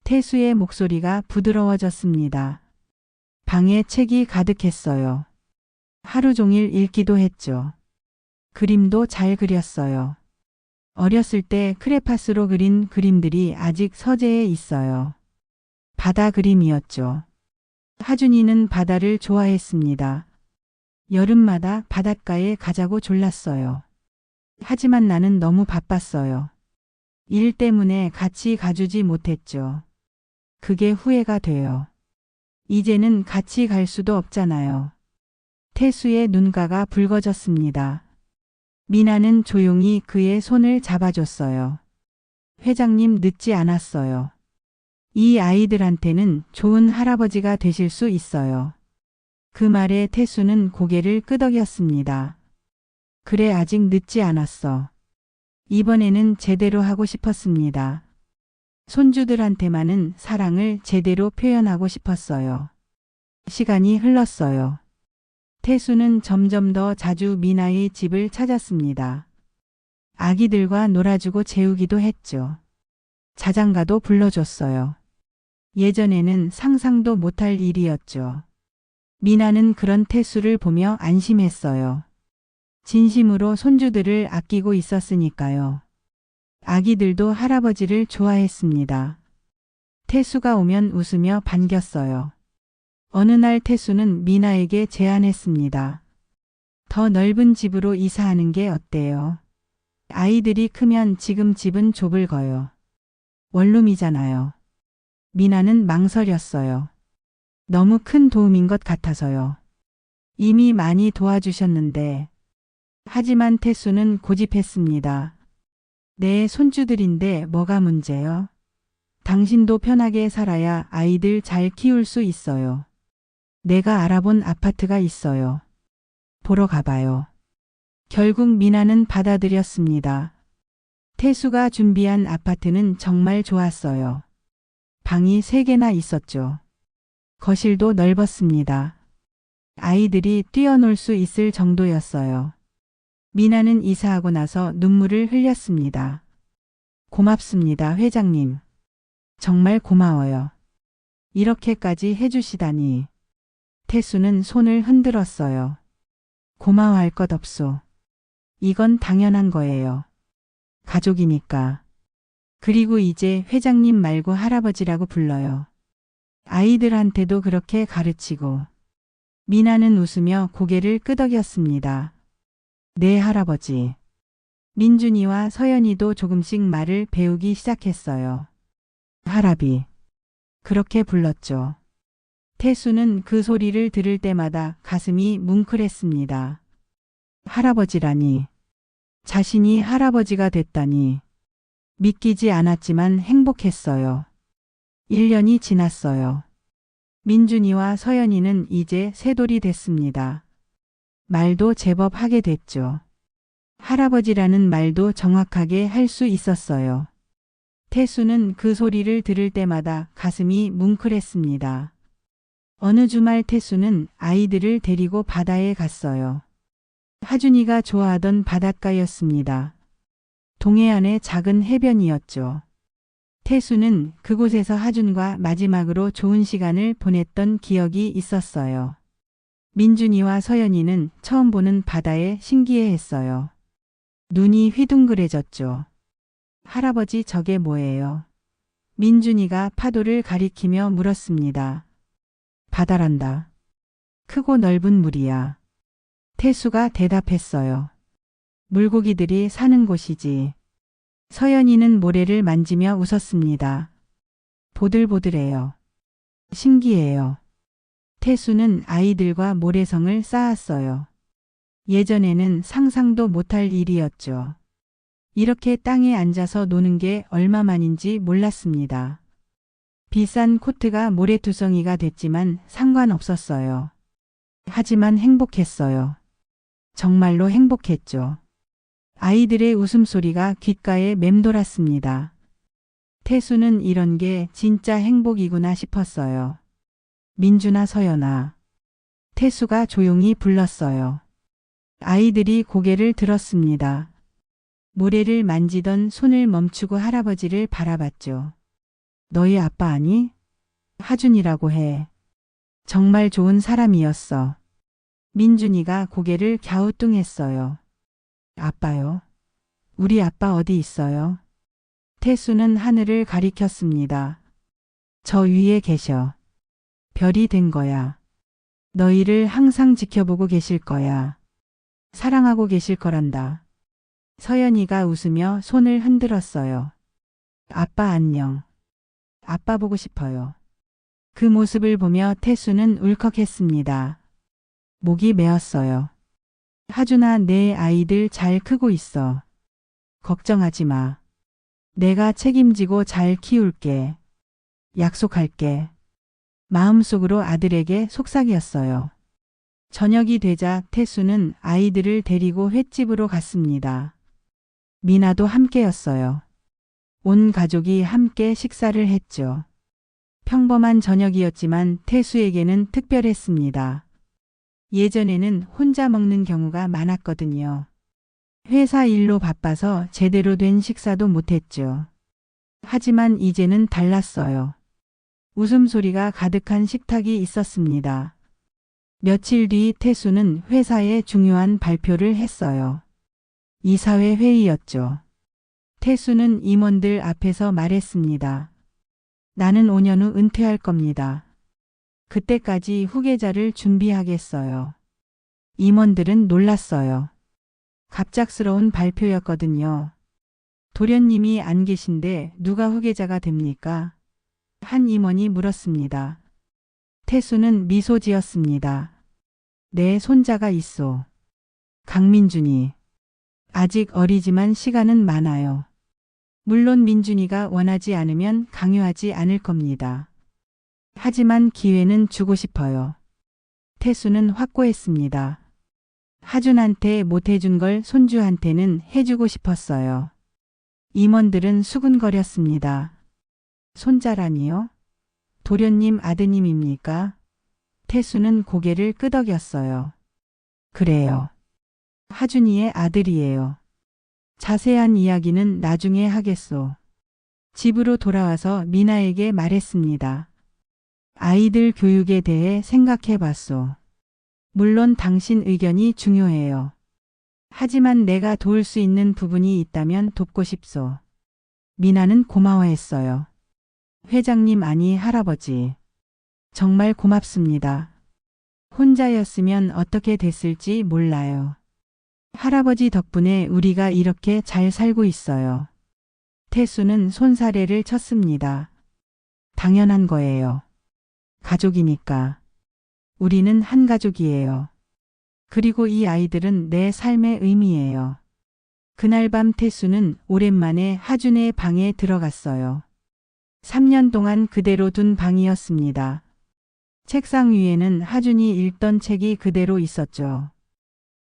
[SPEAKER 1] 태수의 목소리가 부드러워졌습니다. 방에 책이 가득했어요. 하루 종일 읽기도 했죠. 그림도 잘 그렸어요. 어렸을 때 크레파스로 그린 그림들이 아직 서재에 있어요. 바다 그림이었죠. 하준이는 바다를 좋아했습니다. 여름마다 바닷가에 가자고 졸랐어요. 하지만 나는 너무 바빴어요. 일 때문에 같이 가주지 못했죠. 그게 후회가 돼요. 이제는 같이 갈 수도 없잖아요. 태수의 눈가가 붉어졌습니다. 미나는 조용히 그의 손을 잡아줬어요. 회장님, 늦지 않았어요. 이 아이들한테는 좋은 할아버지가 되실 수 있어요. 그 말에 태수는 고개를 끄덕였습니다. 그래, 아직 늦지 않았어. 이번에는 제대로 하고 싶었습니다. 손주들한테만은 사랑을 제대로 표현하고 싶었어요. 시간이 흘렀어요. 태수는 점점 더 자주 미나의 집을 찾았습니다. 아기들과 놀아주고 재우기도 했죠. 자장가도 불러줬어요. 예전에는 상상도 못할 일이었죠. 미나는 그런 태수를 보며 안심했어요. 진심으로 손주들을 아끼고 있었으니까요. 아기들도 할아버지를 좋아했습니다. 태수가 오면 웃으며 반겼어요. 어느 날 태수는 미나에게 제안했습니다. 더 넓은 집으로 이사하는 게 어때요? 아이들이 크면 지금 집은 좁을 거요. 원룸이잖아요. 미나는 망설였어요. 너무 큰 도움인 것 같아서요. 이미 많이 도와주셨는데. 하지만 태수는 고집했습니다. 내 손주들인데 뭐가 문제요? 당신도 편하게 살아야 아이들 잘 키울 수 있어요. 내가 알아본 아파트가 있어요. 보러 가봐요. 결국 미나는 받아들였습니다. 태수가 준비한 아파트는 정말 좋았어요. 방이 3개나 있었죠. 거실도 넓었습니다. 아이들이 뛰어놀 수 있을 정도였어요. 미나는 이사하고 나서 눈물을 흘렸습니다. 고맙습니다, 회장님. 정말 고마워요. 이렇게까지 해주시다니. 태수는 손을 흔들었어요. 고마워할 것 없소. 이건 당연한 거예요. 가족이니까. 그리고 이제 회장님 말고 할아버지라고 불러요. 아이들한테도 그렇게 가르치고. 미나는 웃으며 고개를 끄덕였습니다. 네, 할아버지. 민준이와 서연이도 조금씩 말을 배우기 시작했어요. 할아비. 그렇게 불렀죠. 태수는 그 소리를 들을 때마다 가슴이 뭉클했습니다. 할아버지라니. 자신이 할아버지가 됐다니. 믿기지 않았지만 행복했어요. 1년이 지났어요. 민준이와 서연이는 이제 새돌이 됐습니다. 말도 제법 하게 됐죠. 할아버지라는 말도 정확하게 할 수 있었어요. 태수는 그 소리를 들을 때마다 가슴이 뭉클했습니다. 어느 주말 태수는 아이들을 데리고 바다에 갔어요. 하준이가 좋아하던 바닷가였습니다. 동해안의 작은 해변이었죠. 태수는 그곳에서 하준과 마지막으로 좋은 시간을 보냈던 기억이 있었어요. 민준이와 서연이는 처음 보는 바다에 신기해했어요. 눈이 휘둥그레졌죠. 할아버지, 저게 뭐예요? 민준이가 파도를 가리키며 물었습니다. 바다란다. 크고 넓은 물이야. 태수가 대답했어요. 물고기들이 사는 곳이지. 서연이는 모래를 만지며 웃었습니다. 보들보들해요. 신기해요. 태수는 아이들과 모래성을 쌓았어요. 예전에는 상상도 못할 일이었죠. 이렇게 땅에 앉아서 노는 게 얼마만인지 몰랐습니다. 비싼 코트가 모래투성이가 됐지만 상관없었어요. 하지만 행복했어요. 정말로 행복했죠. 아이들의 웃음소리가 귓가에 맴돌았습니다. 태수는 이런 게 진짜 행복이구나 싶었어요. 민준아, 서연아. 태수가 조용히 불렀어요. 아이들이 고개를 들었습니다. 모래를 만지던 손을 멈추고 할아버지를 바라봤죠. 너희 아빠 아니? 하준이라고 해. 정말 좋은 사람이었어. 민준이가 고개를 갸우뚱했어요. 아빠요? 우리 아빠 어디 있어요? 태수는 하늘을 가리켰습니다. 저 위에 계셔. 별이 된 거야. 너희를 항상 지켜보고 계실 거야. 사랑하고 계실 거란다. 서연이가 웃으며 손을 흔들었어요. 아빠 안녕. 아빠 보고 싶어요. 그 모습을 보며 태수는 울컥했습니다. 목이 메었어요. 하준아, 내 아이들 잘 크고 있어. 걱정하지 마. 내가 책임지고 잘 키울게. 약속할게. 마음속으로 아들에게 속삭였어요. 저녁이 되자 태수는 아이들을 데리고 횟집으로 갔습니다. 미나도 함께였어요. 온 가족이 함께 식사를 했죠. 평범한 저녁이었지만 태수에게는 특별했습니다. 예전에는 혼자 먹는 경우가 많았거든요. 회사 일로 바빠서 제대로 된 식사도 못했죠. 하지만 이제는 달랐어요. 웃음소리가 가득한 식탁이 있었습니다. 며칠 뒤 태수는 회사에 중요한 발표를 했어요. 이사회 회의였죠. 태수는 임원들 앞에서 말했습니다. 나는 5년 후 은퇴할 겁니다. 그때까지 후계자를 준비하겠어요. 임원들은 놀랐어요. 갑작스러운 발표였거든요. 도련님이 안 계신데 누가 후계자가 됩니까? 한 임원이 물었습니다. 태수는 미소 지었습니다. 내 손자가 있소. 강민준이. 아직 어리지만 시간은 많아요. 물론 민준이가 원하지 않으면 강요하지 않을 겁니다. 하지만 기회는 주고 싶어요. 태수는 확고했습니다. 하준한테 못해준 걸 손주한테는 해주고 싶었어요. 임원들은 수군거렸습니다. 손자라니요? 도련님 아드님입니까? 태수는 고개를 끄덕였어요. 그래요. 하준이의 아들이에요. 자세한 이야기는 나중에 하겠소. 집으로 돌아와서 미나에게 말했습니다. 아이들 교육에 대해 생각해 봤소. 물론 당신 의견이 중요해요. 하지만 내가 도울 수 있는 부분이 있다면 돕고 싶소. 미나는 고마워했어요. 회장님 아니 할아버지. 정말 고맙습니다. 혼자였으면 어떻게 됐을지 몰라요. 할아버지 덕분에 우리가 이렇게 잘 살고 있어요. 태수는 손사래를 쳤습니다. 당연한 거예요. 가족이니까. 우리는 한 가족이에요. 그리고 이 아이들은 내 삶의 의미예요. 그날 밤 태수는 오랜만에 하준의 방에 들어갔어요. 3년 동안 그대로 둔 방이었습니다. 책상 위에는 하준이 읽던 책이 그대로 있었죠.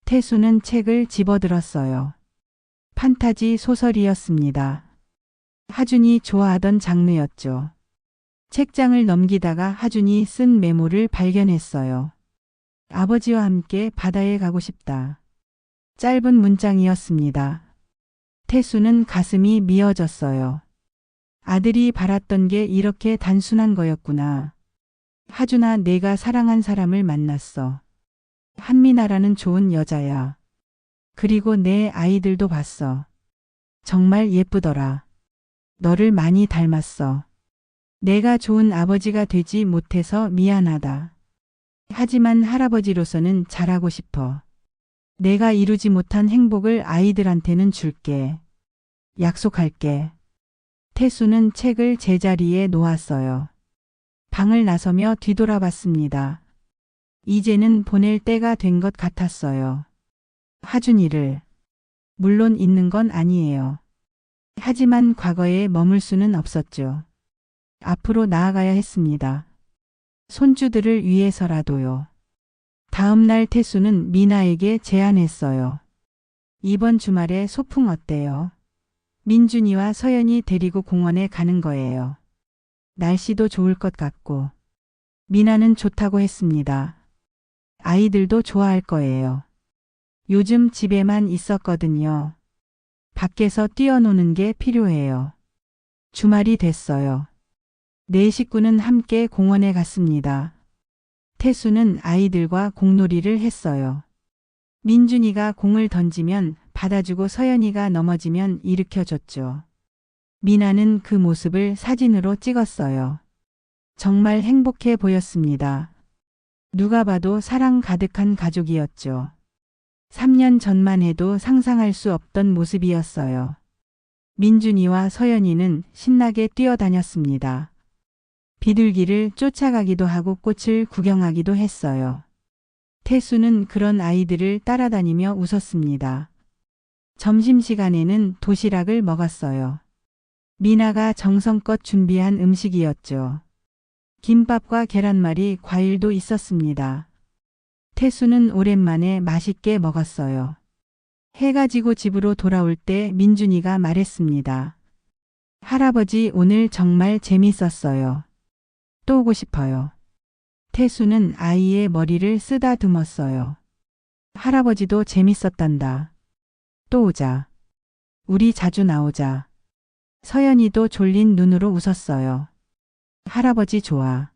[SPEAKER 1] 태수는 책을 집어들었어요. 판타지 소설이었습니다. 하준이 좋아하던 장르였죠. 책장을 넘기다가 하준이 쓴 메모를 발견했어요. 아버지와 함께 바다에 가고 싶다. 짧은 문장이었습니다. 태수는 가슴이 미어졌어요. 아들이 바랐던 게 이렇게 단순한 거였구나. 하준아, 내가 사랑한 사람을 만났어. 한미나라는 좋은 여자야. 그리고 내 아이들도 봤어. 정말 예쁘더라. 너를 많이 닮았어. 내가 좋은 아버지가 되지 못해서 미안하다. 하지만 할아버지로서는 잘하고 싶어. 내가 이루지 못한 행복을 아이들한테는 줄게. 약속할게. 태수는 책을 제자리에 놓았어요. 방을 나서며 뒤돌아봤습니다. 이제는 보낼 때가 된 것 같았어요. 하준이를. 물론 있는 건 아니에요. 하지만 과거에 머물 수는 없었죠. 앞으로 나아가야 했습니다. 손주들을 위해서라도요. 다음 날 태수는 미나에게 제안했어요. 이번 주말에 소풍 어때요? 민준이와 서연이 데리고 공원에 가는 거예요. 날씨도 좋을 것 같고. 미나는 좋다고 했습니다. 아이들도 좋아할 거예요. 요즘 집에만 있었거든요. 밖에서 뛰어노는 게 필요해요. 주말이 됐어요. 네 식구는 함께 공원에 갔습니다. 태수는 아이들과 공놀이를 했어요. 민준이가 공을 던지면 받아주고 서연이가 넘어지면 일으켜줬죠. 미나는 그 모습을 사진으로 찍었어요. 정말 행복해 보였습니다. 누가 봐도 사랑 가득한 가족이었죠. 3년 전만 해도 상상할 수 없던 모습이었어요. 민준이와 서연이는 신나게 뛰어다녔습니다. 비둘기를 쫓아가기도 하고 꽃을 구경하기도 했어요. 태수는 그런 아이들을 따라다니며 웃었습니다. 점심시간에는 도시락을 먹었어요. 미나가 정성껏 준비한 음식이었죠. 김밥과 계란말이, 과일도 있었습니다. 태수는 오랜만에 맛있게 먹었어요. 해가 지고 집으로 돌아올 때 민준이가 말했습니다. 할아버지 오늘 정말 재밌었어요. 또 오고 싶어요. 태수는 아이의 머리를 쓰다듬었어요. 할아버지도 재밌었단다. 또 오자. 우리 자주 나오자. 서연이도 졸린 눈으로 웃었어요. 할아버지 좋아.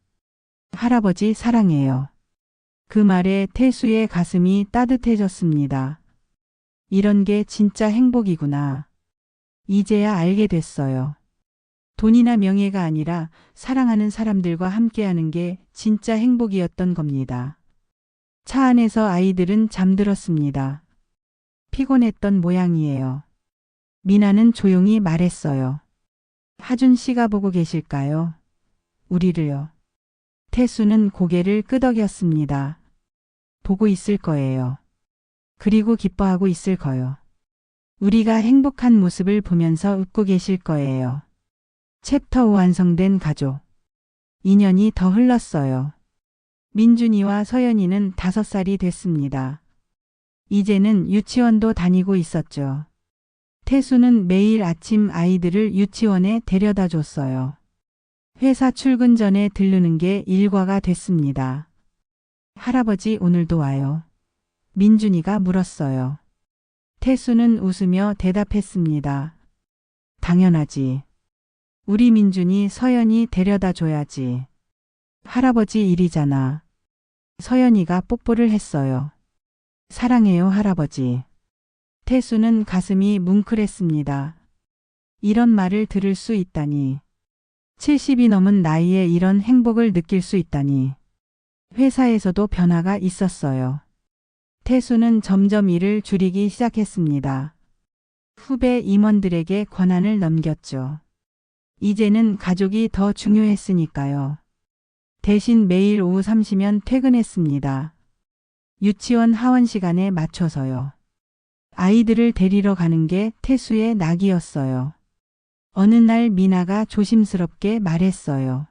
[SPEAKER 1] 할아버지 사랑해요. 그 말에 태수의 가슴이 따뜻해졌습니다. 이런 게 진짜 행복이구나. 이제야 알게 됐어요. 돈이나 명예가 아니라 사랑하는 사람들과 함께하는 게 진짜 행복이었던 겁니다. 차 안에서 아이들은 잠들었습니다. 피곤했던 모양이에요. 미나는 조용히 말했어요. 하준 씨가 보고 계실까요? 우리를요. 태수는 고개를 끄덕였습니다. 보고 있을 거예요. 그리고 기뻐하고 있을 거요. 우리가 행복한 모습을 보면서 웃고 계실 거예요. 챕터 5 완성된 가족. 2년이 더 흘렀어요. 민준이와 서연이는 5살이 됐습니다. 이제는 유치원도 다니고 있었죠. 태수는 매일 아침 아이들을 유치원에 데려다 줬어요. 회사 출근 전에 들르는 게 일과가 됐습니다. 할아버지 오늘도 와요. 민준이가 물었어요. 태수는 웃으며 대답했습니다. 당연하지. 우리 민준이 서연이 데려다 줘야지. 할아버지 일이잖아. 서연이가 뽀뽀를 했어요. 사랑해요 할아버지. 태수는 가슴이 뭉클했습니다. 이런 말을 들을 수 있다니. 70이 넘은 나이에 이런 행복을 느낄 수 있다니. 회사에서도 변화가 있었어요. 태수는 점점 일을 줄이기 시작했습니다. 후배 임원들에게 권한을 넘겼죠. 이제는 가족이 더 중요했으니까요. 대신 매일 오후 3시면 퇴근했습니다. 유치원 하원 시간에 맞춰서요. 아이들을 데리러 가는 게 태수의 낙이었어요. 어느 날 미나가 조심스럽게 말했어요.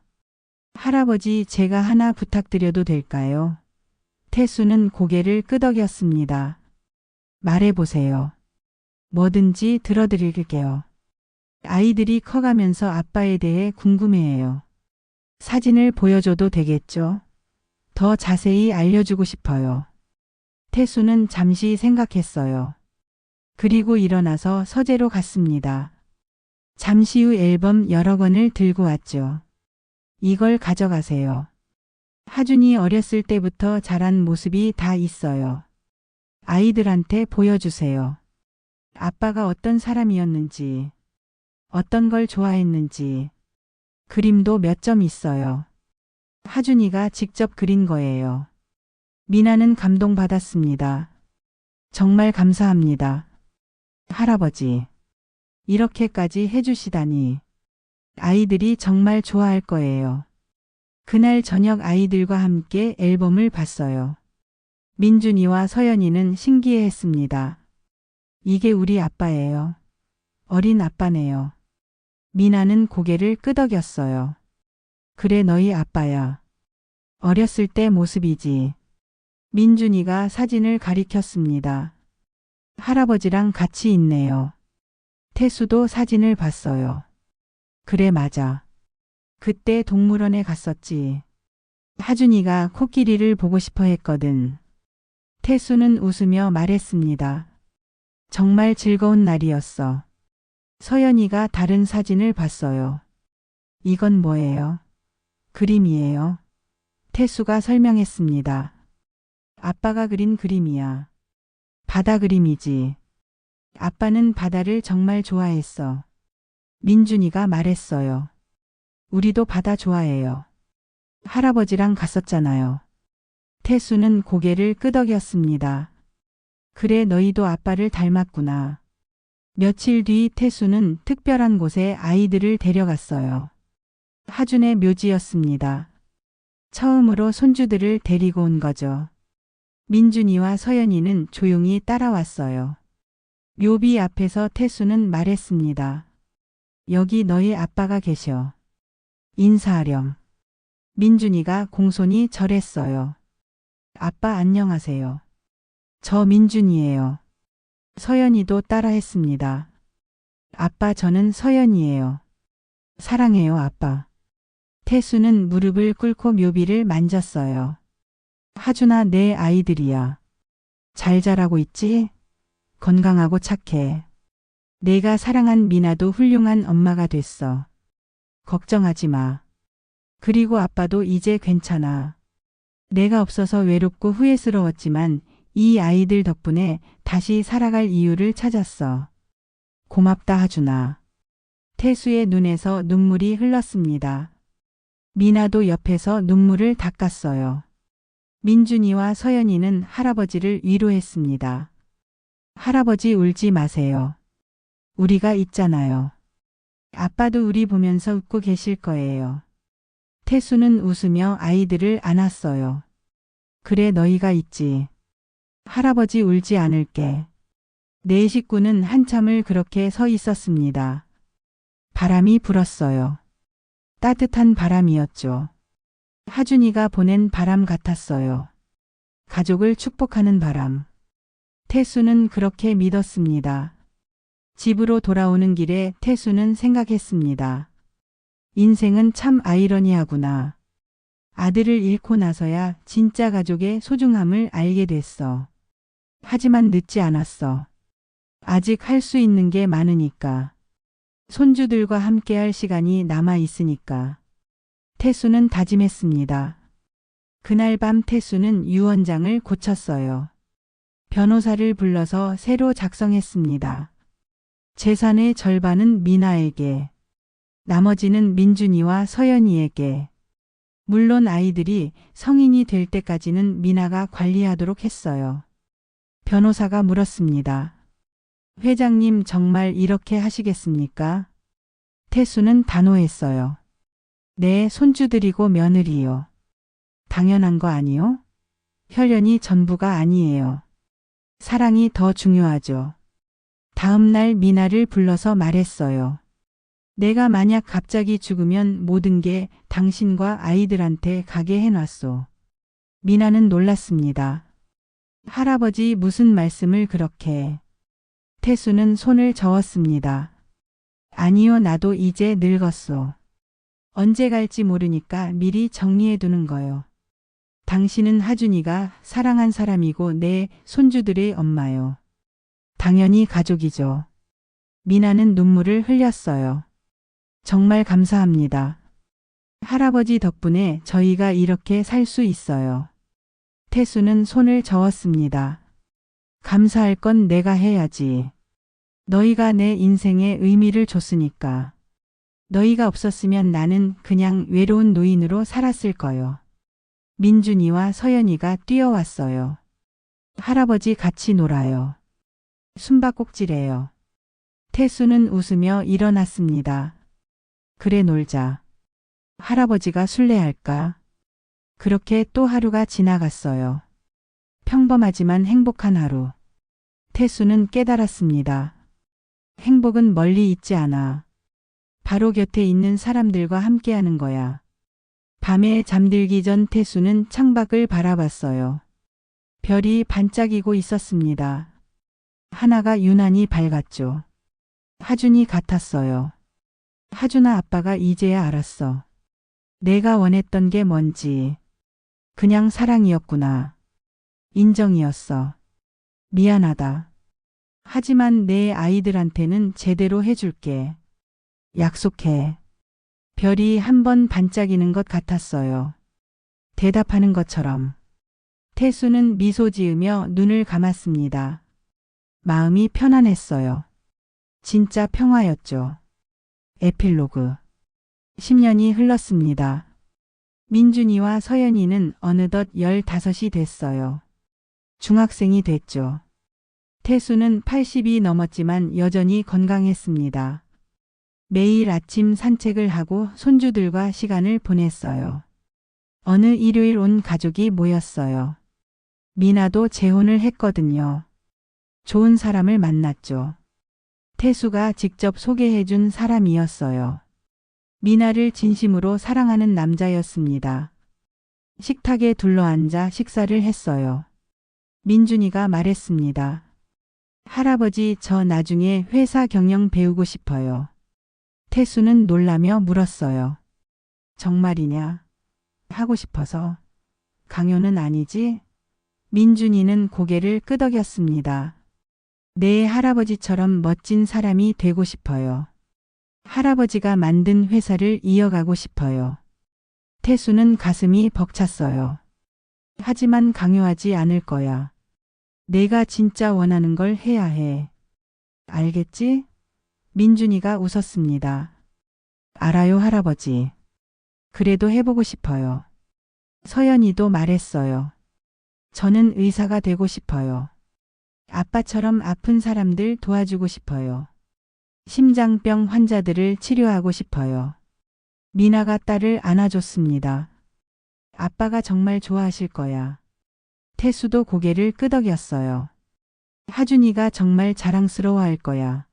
[SPEAKER 1] 할아버지 제가 하나 부탁드려도 될까요? 태수는 고개를 끄덕였습니다. 말해보세요. 뭐든지 들어드릴게요. 아이들이 커가면서 아빠에 대해 궁금해해요. 사진을 보여줘도 되겠죠? 더 자세히 알려주고 싶어요. 태수는 잠시 생각했어요. 그리고 일어나서 서재로 갔습니다. 잠시 후 앨범 여러 권을 들고 왔죠. 이걸 가져가세요. 하준이 어렸을 때부터 자란 모습이 다 있어요. 아이들한테 보여주세요. 아빠가 어떤 사람이었는지, 어떤 걸 좋아했는지, 그림도 몇 점 있어요. 하준이가 직접 그린 거예요. 미나는 감동받았습니다. 정말 감사합니다. 할아버지, 이렇게까지 해주시다니. 아이들이 정말 좋아할 거예요. 그날 저녁 아이들과 함께 앨범을 봤어요. 민준이와 서연이는 신기해했습니다. 이게 우리 아빠예요. 어린 아빠네요. 미나는 고개를 끄덕였어요. 그래 너희 아빠야. 어렸을 때 모습이지. 민준이가 사진을 가리켰습니다. 할아버지랑 같이 있네요. 태수도 사진을 봤어요. 그래 맞아. 그때 동물원에 갔었지. 하준이가 코끼리를 보고 싶어 했거든. 태수는 웃으며 말했습니다. 정말 즐거운 날이었어. 서연이가 다른 사진을 봤어요. 이건 뭐예요? 그림이에요. 태수가 설명했습니다. 아빠가 그린 그림이야. 바다 그림이지. 아빠는 바다를 정말 좋아했어. 민준이가 말했어요. 우리도 바다 좋아해요. 할아버지랑 갔었잖아요. 태수는 고개를 끄덕였습니다. 그래 너희도 아빠를 닮았구나. 며칠 뒤 태수는 특별한 곳에 아이들을 데려갔어요. 하준의 묘지였습니다. 처음으로 손주들을 데리고 온 거죠. 민준이와 서연이는 조용히 따라왔어요. 묘비 앞에서 태수는 말했습니다. 여기 너희 아빠가 계셔. 인사하렴. 민준이가 공손히 절했어요. 아빠 안녕하세요. 저 민준이에요. 서연이도 따라했습니다. 아빠 저는 서연이에요. 사랑해요 아빠. 태수는 무릎을 꿇고 묘비를 만졌어요. 하준아 내 아이들이야. 잘 자라고 있지? 건강하고 착해. 내가 사랑한 미나도 훌륭한 엄마가 됐어. 걱정하지 마. 그리고 아빠도 이제 괜찮아. 내가 없어서 외롭고 후회스러웠지만 이 아이들 덕분에 다시 살아갈 이유를 찾았어. 고맙다 하준아. 태수의 눈에서 눈물이 흘렀습니다. 미나도 옆에서 눈물을 닦았어요. 민준이와 서연이는 할아버지를 위로했습니다. 할아버지 울지 마세요. 우리가 있잖아요. 아빠도 우리 보면서 웃고 계실 거예요. 태수는 웃으며 아이들을 안았어요. 그래 너희가 있지. 할아버지 울지 않을게. 네 식구는 한참을 그렇게 서 있었습니다. 바람이 불었어요. 따뜻한 바람이었죠. 하준이가 보낸 바람 같았어요. 가족을 축복하는 바람. 태수는 그렇게 믿었습니다. 집으로 돌아오는 길에 태수는 생각했습니다. 인생은 참 아이러니하구나. 아들을 잃고 나서야 진짜 가족의 소중함을 알게 됐어. 하지만 늦지 않았어. 아직 할 수 있는 게 많으니까. 손주들과 함께할 시간이 남아 있으니까. 태수는 다짐했습니다. 그날 밤 태수는 유언장을 고쳤어요. 변호사를 불러서 새로 작성했습니다. 재산의 절반은 미나에게, 나머지는 민준이와 서연이에게. 물론 아이들이 성인이 될 때까지는 미나가 관리하도록 했어요. 변호사가 물었습니다. 회장님 정말 이렇게 하시겠습니까? 태수는 단호했어요. 네, 손주들이고 며느리요. 당연한 거 아니요? 혈연이 전부가 아니에요. 사랑이 더 중요하죠. 다음 날 미나를 불러서 말했어요. 내가 만약 갑자기 죽으면 모든 게 당신과 아이들한테 가게 해놨소. 미나는 놀랐습니다. 할아버지 무슨 말씀을 그렇게. 태수는 손을 저었습니다. 아니요 나도 이제 늙었소. 언제 갈지 모르니까 미리 정리해두는 거요. 당신은 하준이가 사랑한 사람이고 내 손주들의 엄마요. 당연히 가족이죠. 미나는 눈물을 흘렸어요. 정말 감사합니다. 할아버지 덕분에 저희가 이렇게 살 수 있어요. 태수는 손을 저었습니다. 감사할 건 내가 해야지. 너희가 내 인생에 의미를 줬으니까. 너희가 없었으면 나는 그냥 외로운 노인으로 살았을 거요. 민준이와 서연이가 뛰어왔어요. 할아버지 같이 놀아요. 숨바꼭질해요. 태수는 웃으며 일어났습니다. 그래 놀자. 할아버지가 술래할까? 그렇게 또 하루가 지나갔어요. 평범하지만 행복한 하루. 태수는 깨달았습니다. 행복은 멀리 있지 않아. 바로 곁에 있는 사람들과 함께하는 거야. 밤에 잠들기 전 태수는 창밖을 바라봤어요. 별이 반짝이고 있었습니다. 하나가 유난히 밝았죠. 하준이 같았어요. 하준아, 아빠가 이제야 알았어. 내가 원했던 게 뭔지. 그냥 사랑이었구나. 인정이었어. 미안하다. 하지만 내 아이들한테는 제대로 해줄게. 약속해. 별이 한 번 반짝이는 것 같았어요. 대답하는 것처럼. 태수는 미소 지으며 눈을 감았습니다. 마음이 편안했어요. 진짜 평화였죠. 에필로그. 10년이 흘렀습니다. 민준이와 서연이는 어느덧 15이 됐어요. 중학생이 됐죠. 태수는 80이 넘었지만 여전히 건강했습니다. 매일 아침 산책을 하고 손주들과 시간을 보냈어요. 어느 일요일 온 가족이 모였어요. 미나도 재혼을 했거든요. 좋은 사람을 만났죠. 태수가 직접 소개해준 사람이었어요. 미나를 진심으로 사랑하는 남자였습니다. 식탁에 둘러앉아 식사를 했어요. 민준이가 말했습니다. 할아버지, 저 나중에 회사 경영 배우고 싶어요. 태수는 놀라며 물었어요. 정말이냐? 하고 싶어서. 강요는 아니지? 민준이는 고개를 끄덕였습니다. 내 할아버지처럼 멋진 사람이 되고 싶어요. 할아버지가 만든 회사를 이어가고 싶어요. 태수는 가슴이 벅찼어요. 하지만 강요하지 않을 거야. 내가 진짜 원하는 걸 해야 해. 알겠지? 민준이가 웃었습니다. 알아요, 할아버지. 그래도 해보고 싶어요. 서연이도 말했어요. 저는 의사가 되고 싶어요. 아빠처럼 아픈 사람들 도와주고 싶어요. 심장병 환자들을 치료하고 싶어요. 미나가 딸을 안아줬습니다. 아빠가 정말 좋아하실 거야. 태수도 고개를 끄덕였어요. 하준이가 정말 자랑스러워할 거야.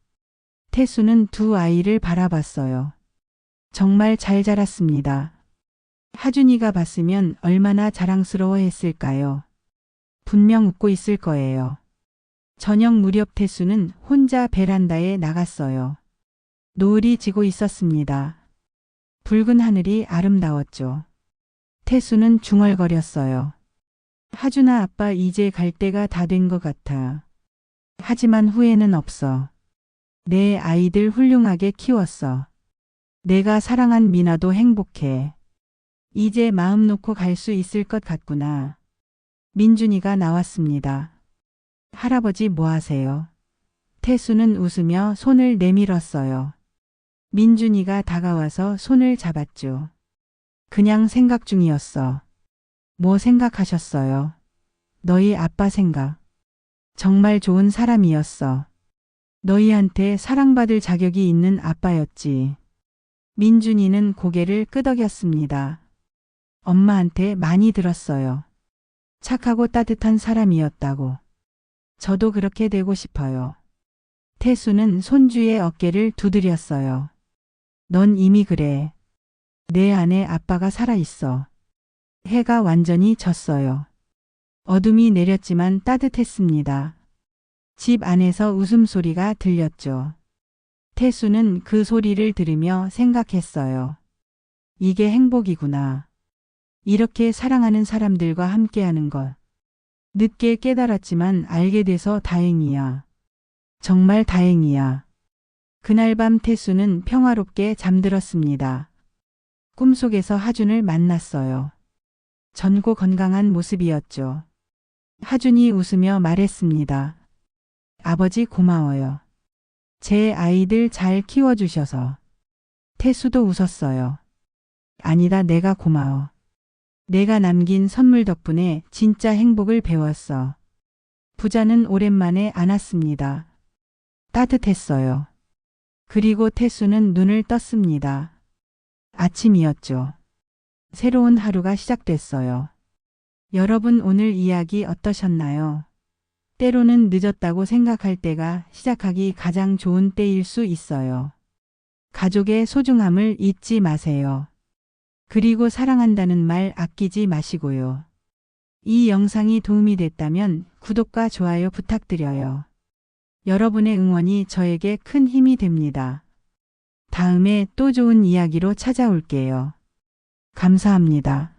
[SPEAKER 1] 태수는 두 아이를 바라봤어요. 정말 잘 자랐습니다. 하준이가 봤으면 얼마나 자랑스러워했을까요? 분명 웃고 있을 거예요. 저녁 무렵 태수는 혼자 베란다에 나갔어요. 노을이 지고 있었습니다. 붉은 하늘이 아름다웠죠. 태수는 중얼거렸어요. 하준아, 아빠 이제 갈 때가 다 된 것 같아. 하지만 후회는 없어. 내 아이들 훌륭하게 키웠어. 내가 사랑한 미나도 행복해. 이제 마음 놓고 갈 수 있을 것 같구나. 민준이가 나왔습니다. 할아버지 뭐 하세요? 태수는 웃으며 손을 내밀었어요. 민준이가 다가와서 손을 잡았죠. 그냥 생각 중이었어. 뭐 생각하셨어요? 너희 아빠 생각. 정말 좋은 사람이었어. 너희한테 사랑받을 자격이 있는 아빠였지. 민준이는 고개를 끄덕였습니다. 엄마한테 많이 들었어요. 착하고 따뜻한 사람이었다고. 저도 그렇게 되고 싶어요. 태수는 손주의 어깨를 두드렸어요. 넌 이미 그래. 내 안에 아빠가 살아있어. 해가 완전히 졌어요. 어둠이 내렸지만 따뜻했습니다. 집 안에서 웃음소리가 들렸죠. 태수는 그 소리를 들으며 생각했어요. 이게 행복이구나. 이렇게 사랑하는 사람들과 함께하는 것. 늦게 깨달았지만 알게 돼서 다행이야. 정말 다행이야. 그날 밤 태수는 평화롭게 잠들었습니다. 꿈속에서 하준을 만났어요. 젊고 건강한 모습이었죠. 하준이 웃으며 말했습니다. 아버지 고마워요. 제 아이들 잘 키워주셔서. 태수도 웃었어요. 아니다, 내가 고마워. 내가 남긴 선물 덕분에 진짜 행복을 배웠어. 부자는 오랜만에 안았습니다. 따뜻했어요. 그리고 태수는 눈을 떴습니다. 아침이었죠. 새로운 하루가 시작됐어요. 여러분 오늘 이야기 어떠셨나요? 때로는 늦었다고 생각할 때가 시작하기 가장 좋은 때일 수 있어요. 가족의 소중함을 잊지 마세요. 그리고 사랑한다는 말 아끼지 마시고요. 이 영상이 도움이 됐다면 구독과 좋아요 부탁드려요. 여러분의 응원이 저에게 큰 힘이 됩니다. 다음에 또 좋은 이야기로 찾아올게요. 감사합니다.